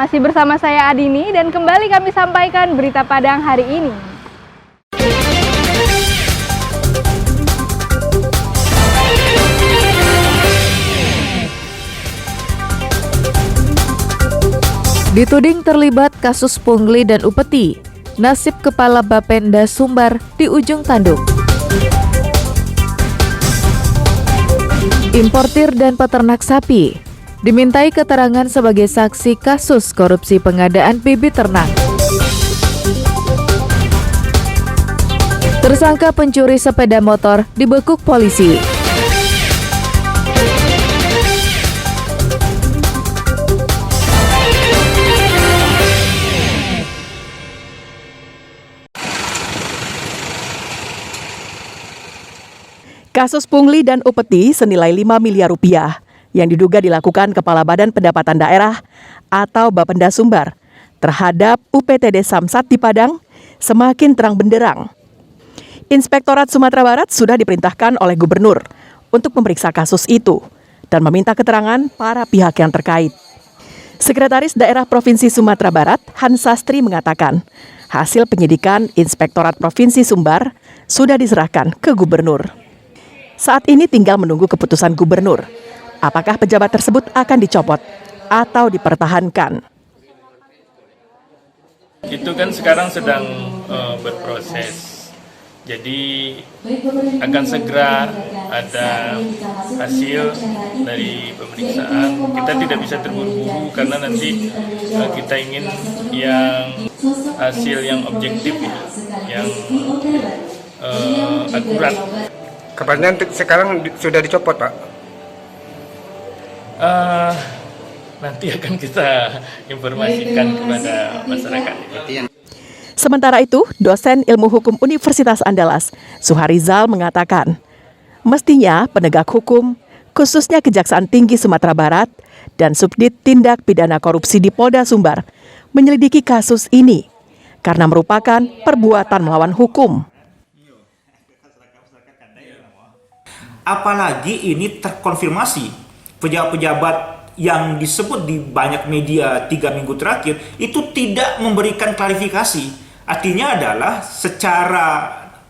Masih bersama saya Adini dan kembali kami sampaikan berita Padang hari ini. Dituding terlibat kasus pungli dan upeti, nasib Kepala Bapenda Sumbar di ujung tanduk. Importir dan peternak sapi dimintai keterangan sebagai saksi kasus korupsi pengadaan bibit ternak. Tersangka pencuri sepeda motor dibekuk polisi. Kasus pungli dan upeti senilai 5 miliar rupiah yang diduga dilakukan Kepala Badan Pendapatan Daerah atau Bapenda Sumbar terhadap UPTD Samsat di Padang semakin terang benderang. Inspektorat Sumatera Barat sudah diperintahkan oleh Gubernur untuk memeriksa kasus itu dan meminta keterangan para pihak yang terkait. Sekretaris Daerah Provinsi Sumatera Barat, Hans Sastri mengatakan, hasil penyidikan Inspektorat Provinsi Sumbar sudah diserahkan ke Gubernur. Saat ini tinggal menunggu keputusan Gubernur. Apakah pejabat tersebut akan dicopot atau dipertahankan? Itu kan sekarang sedang berproses. Jadi akan segera ada hasil dari pemeriksaan. Kita tidak bisa terburu-buru karena nanti kita ingin yang hasil yang objektif ya, yang akurat. Kabarnya sekarang sudah dicopot, Pak? Nanti akan kita informasikan kepada masyarakat. Sementara itu, dosen ilmu hukum Universitas Andalas, Suharizal mengatakan, mestinya penegak hukum, khususnya Kejaksaan Tinggi Sumatera Barat dan Subdit Tindak Pidana Korupsi di Polda Sumbar, menyelidiki kasus ini karena merupakan perbuatan melawan hukum. Apalagi ini terkonfirmasi pejabat-pejabat yang disebut di banyak media 3 minggu terakhir itu tidak memberikan klarifikasi. Artinya adalah secara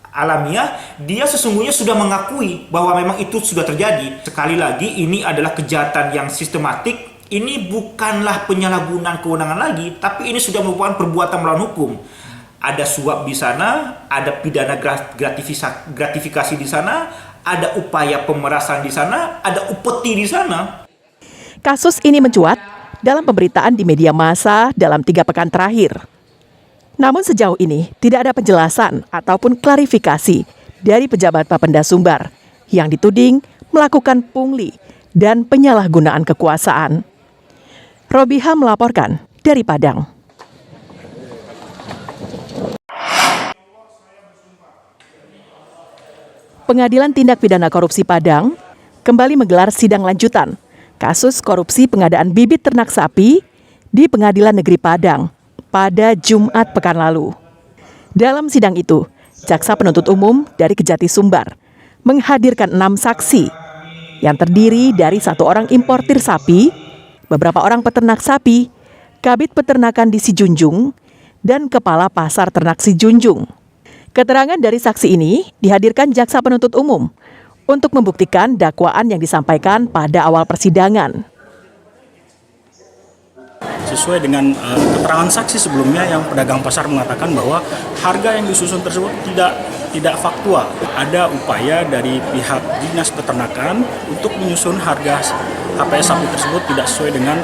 alamiah dia sesungguhnya sudah mengakui bahwa memang itu sudah terjadi. Sekali lagi ini adalah kejahatan yang sistematik. Ini bukanlah penyalahgunaan kewenangan lagi, tapi ini sudah merupakan perbuatan melawan hukum. Ada suap di sana, ada pidana gratifikasi di sana, ada upaya pemerasan di sana, ada upeti di sana. Kasus ini mencuat dalam pemberitaan di media massa dalam 3 pekan terakhir. Namun sejauh ini tidak ada penjelasan ataupun klarifikasi dari pejabat Bapenda Sumbar yang dituding melakukan pungli dan penyalahgunaan kekuasaan. Robiha melaporkan dari Padang. Pengadilan Tindak Pidana Korupsi Padang kembali menggelar sidang lanjutan kasus korupsi pengadaan bibit ternak sapi di Pengadilan Negeri Padang pada Jumat pekan lalu. Dalam sidang itu, Jaksa Penuntut Umum dari Kejati Sumbar menghadirkan 6 saksi yang terdiri dari 1 orang importir sapi, beberapa orang peternak sapi, Kabid Peternakan di Sijunjung, dan Kepala Pasar Ternak Sijunjung. Keterangan dari saksi ini dihadirkan Jaksa Penuntut Umum untuk membuktikan dakwaan yang disampaikan pada awal persidangan. Sesuai dengan keterangan saksi sebelumnya yang pedagang pasar mengatakan bahwa harga yang disusun tersebut tidak faktual. Ada upaya dari pihak Dinas Peternakan untuk menyusun harga HPS sapi tersebut tidak sesuai dengan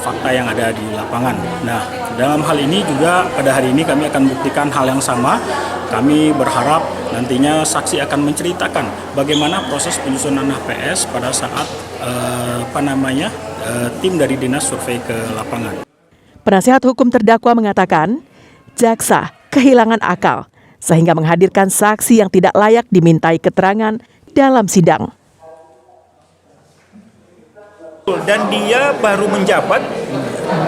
fakta yang ada di lapangan. Nah, dalam hal ini juga pada hari ini kami akan buktikan hal yang sama. Kami berharap nantinya saksi akan menceritakan bagaimana proses penyusunan HPS pada saat tim dari dinas survei ke lapangan. Penasihat hukum terdakwa mengatakan, jaksa kehilangan akal sehingga menghadirkan saksi yang tidak layak dimintai keterangan dalam sidang. Dan dia baru menjabat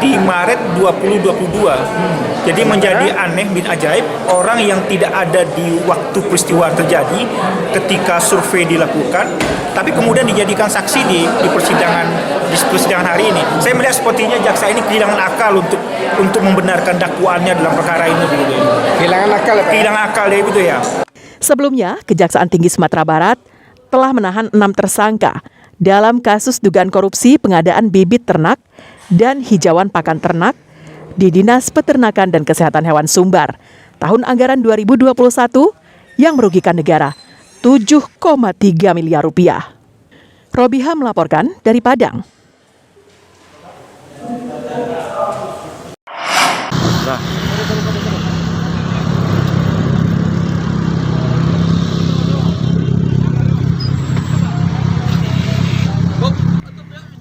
di Maret 2022. Jadi menjadi aneh bin ajaib, orang yang tidak ada di waktu peristiwa terjadi ketika survei dilakukan, tapi kemudian dijadikan saksi di persidangan hari ini. Saya melihat sepertinya jaksa ini kehilangan akal untuk membenarkan dakwaannya dalam perkara ini begitu. Kehilangan akal ya, Pak? Kehilangan akal ya gitu ya. Sebelumnya, Kejaksaan Tinggi Sumatera Barat telah menahan 6 tersangka dalam kasus dugaan korupsi pengadaan bibit ternak dan hijauan pakan ternak di Dinas Peternakan dan Kesehatan Hewan Sumbar tahun anggaran 2021 yang merugikan negara 7,3 miliar rupiah. Robiha melaporkan dari Padang.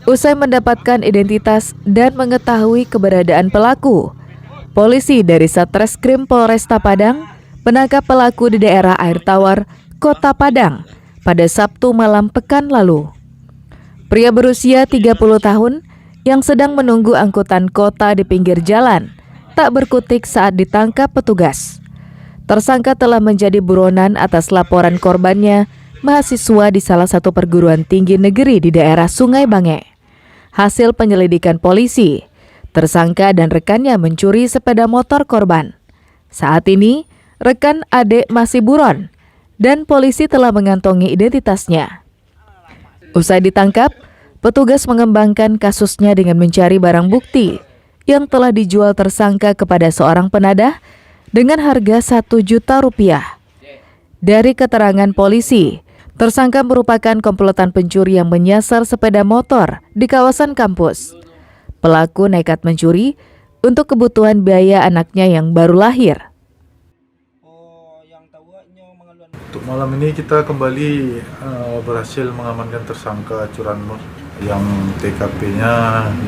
Usai mendapatkan identitas dan mengetahui keberadaan pelaku, polisi dari Satreskrim Polresta Padang menangkap pelaku di daerah Air Tawar, Kota Padang pada Sabtu malam pekan lalu. Pria berusia 30 tahun yang sedang menunggu angkutan kota di pinggir jalan tak berkutik saat ditangkap petugas. Tersangka telah menjadi buronan atas laporan korbannya, mahasiswa di salah satu perguruan tinggi negeri di daerah Sungai Bange. Hasil penyelidikan polisi, tersangka dan rekannya mencuri sepeda motor korban. Saat ini, rekan adik masih buron dan polisi telah mengantongi identitasnya. Usai ditangkap, petugas mengembangkan kasusnya dengan mencari barang bukti yang telah dijual tersangka kepada seorang penadah dengan harga Rp1 juta. Dari keterangan polisi, tersangka merupakan komplotan pencuri yang menyasar sepeda motor di kawasan kampus. Pelaku nekat mencuri untuk kebutuhan biaya anaknya yang baru lahir. Untuk malam ini kita kembali berhasil mengamankan tersangka curanmor yang TKP-nya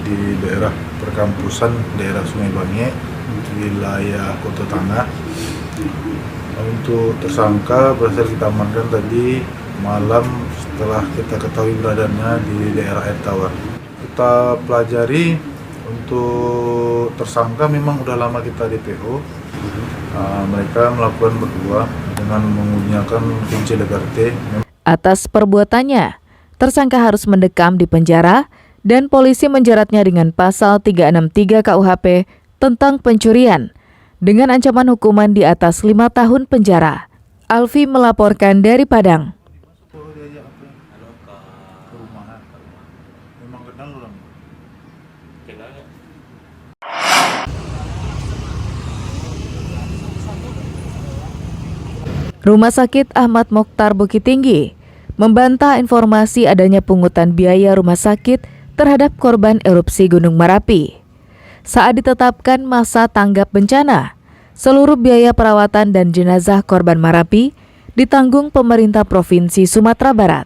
di daerah perkampusan daerah Sungai Bange, wilayah Kota Tangah. Untuk tersangka berhasil kita amankan tadi malam setelah kita ketahui beradanya di daerah Air Tawar. Kita pelajari untuk tersangka memang udah lama kita DPO. Mereka melakukan berdua dengan menggunakan kunci Legarte. Atas perbuatannya, tersangka harus mendekam di penjara dan polisi menjeratnya dengan pasal 363 KUHP tentang pencurian dengan ancaman hukuman di atas 5 tahun penjara. Alfi melaporkan dari Padang. Rumah Sakit Ahmad Mokhtar Bukit Tinggi membantah informasi adanya pungutan biaya rumah sakit terhadap korban erupsi Gunung Merapi. Saat ditetapkan masa tanggap bencana, seluruh biaya perawatan dan jenazah korban Merapi ditanggung pemerintah Provinsi Sumatera Barat.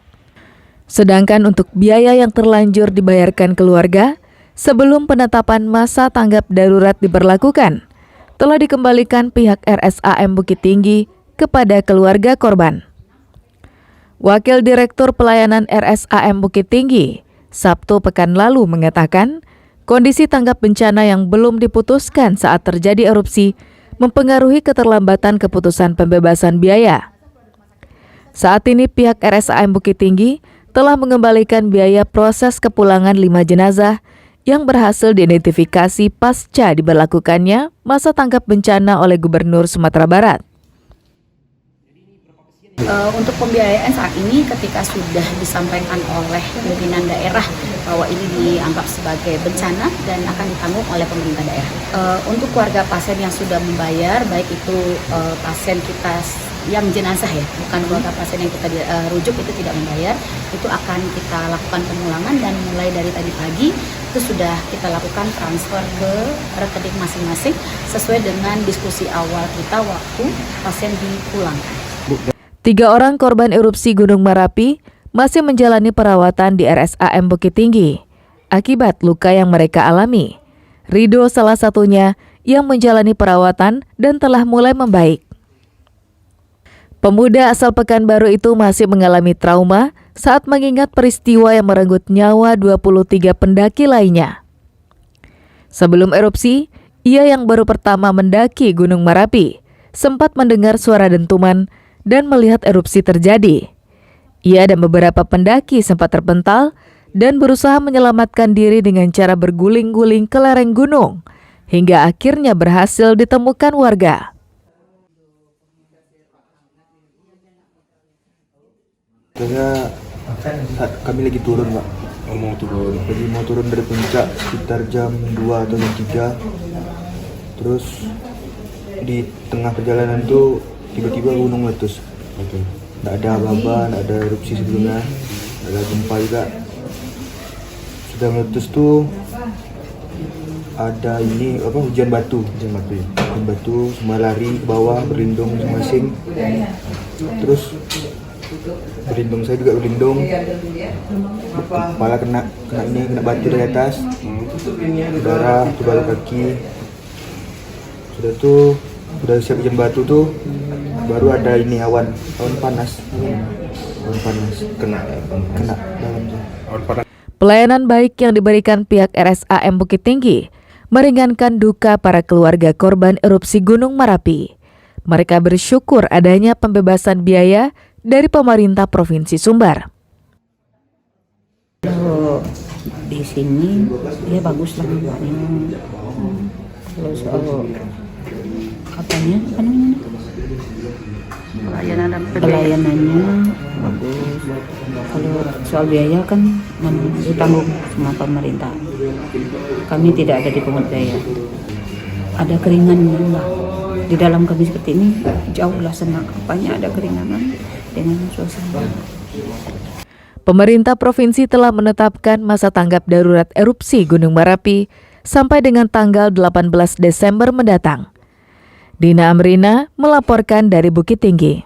Sedangkan untuk biaya yang terlanjur dibayarkan keluarga sebelum penetapan masa tanggap darurat diberlakukan, telah dikembalikan pihak RSAM Bukit Tinggi kepada keluarga korban. Wakil Direktur Pelayanan RSAM Bukit Tinggi, Sabtu pekan lalu mengatakan, kondisi tanggap bencana yang belum diputuskan saat terjadi erupsi mempengaruhi keterlambatan keputusan pembebasan biaya. Saat ini pihak RSAM Bukit Tinggi telah mengembalikan biaya proses kepulangan 5 jenazah yang berhasil diidentifikasi pasca diberlakukannya masa tanggap bencana oleh Gubernur Sumatera Barat. Untuk pembiayaan saat ini ketika sudah disampaikan oleh pimpinan daerah bahwa ini dianggap sebagai bencana dan akan ditanggung oleh pemerintah daerah. Untuk keluarga pasien yang sudah membayar, baik itu pasien kita yang jenazah ya, bukan keluarga pasien yang kita rujuk itu tidak membayar, itu akan kita lakukan pemulangan dan mulai dari tadi pagi itu sudah kita lakukan transfer ke rekening masing-masing sesuai dengan diskusi awal kita waktu pasien dipulangkan. 3 orang korban erupsi Gunung Merapi masih menjalani perawatan di RSAM Bukit Tinggi akibat luka yang mereka alami. Rido salah satunya yang menjalani perawatan dan telah mulai membaik. Pemuda asal Pekanbaru itu masih mengalami trauma saat mengingat peristiwa yang merenggut nyawa 23 pendaki lainnya. Sebelum erupsi, Ia yang baru pertama mendaki Gunung Merapi, sempat mendengar suara dentuman dan melihat erupsi terjadi. Ia dan beberapa pendaki sempat terpental dan berusaha menyelamatkan diri dengan cara berguling-guling ke lereng gunung, hingga akhirnya berhasil ditemukan warga. Saat kami lagi turun, Pak. Mau turun dari puncak sekitar jam 2 atau jam 3. Terus di tengah perjalanan tuh tiba-tiba gunung meletus. Nggak ada apa-apa, nggak ada erupsi sebelumnya, nggak ada gempa juga. Sudah meletus tuh ada hujan batu, semua lari ke bawah berlindung masing-masing. Terus berlindung, saya juga berlindung, kepala kena batu dari atas, darah di bawah kaki. Sudah siap hujan batu tuh, baru ada ini awan panas kena dalam. Pelayanan baik yang diberikan pihak RSAM Bukit Tinggi meringankan duka para keluarga korban erupsi Gunung Merapi. Mereka bersyukur adanya pembebasan biaya dari pemerintah Provinsi Sumbar. Kalau di sini dia bagus lah tempatnya. Kalau soal apa namanya? Pelayanannya bagus. Kalau soal biaya kan ditanggung sama pemerintah. Kami tidak ada di pungut biaya. Ada keringanan lah. Di dalam kami seperti ini jauhlah senang. Apanya ada keringanan dengan suasana. Pemerintah provinsi telah menetapkan masa tanggap darurat erupsi Gunung Merapi sampai dengan tanggal 18 Desember mendatang. Dina Amrina melaporkan dari Bukit Tinggi.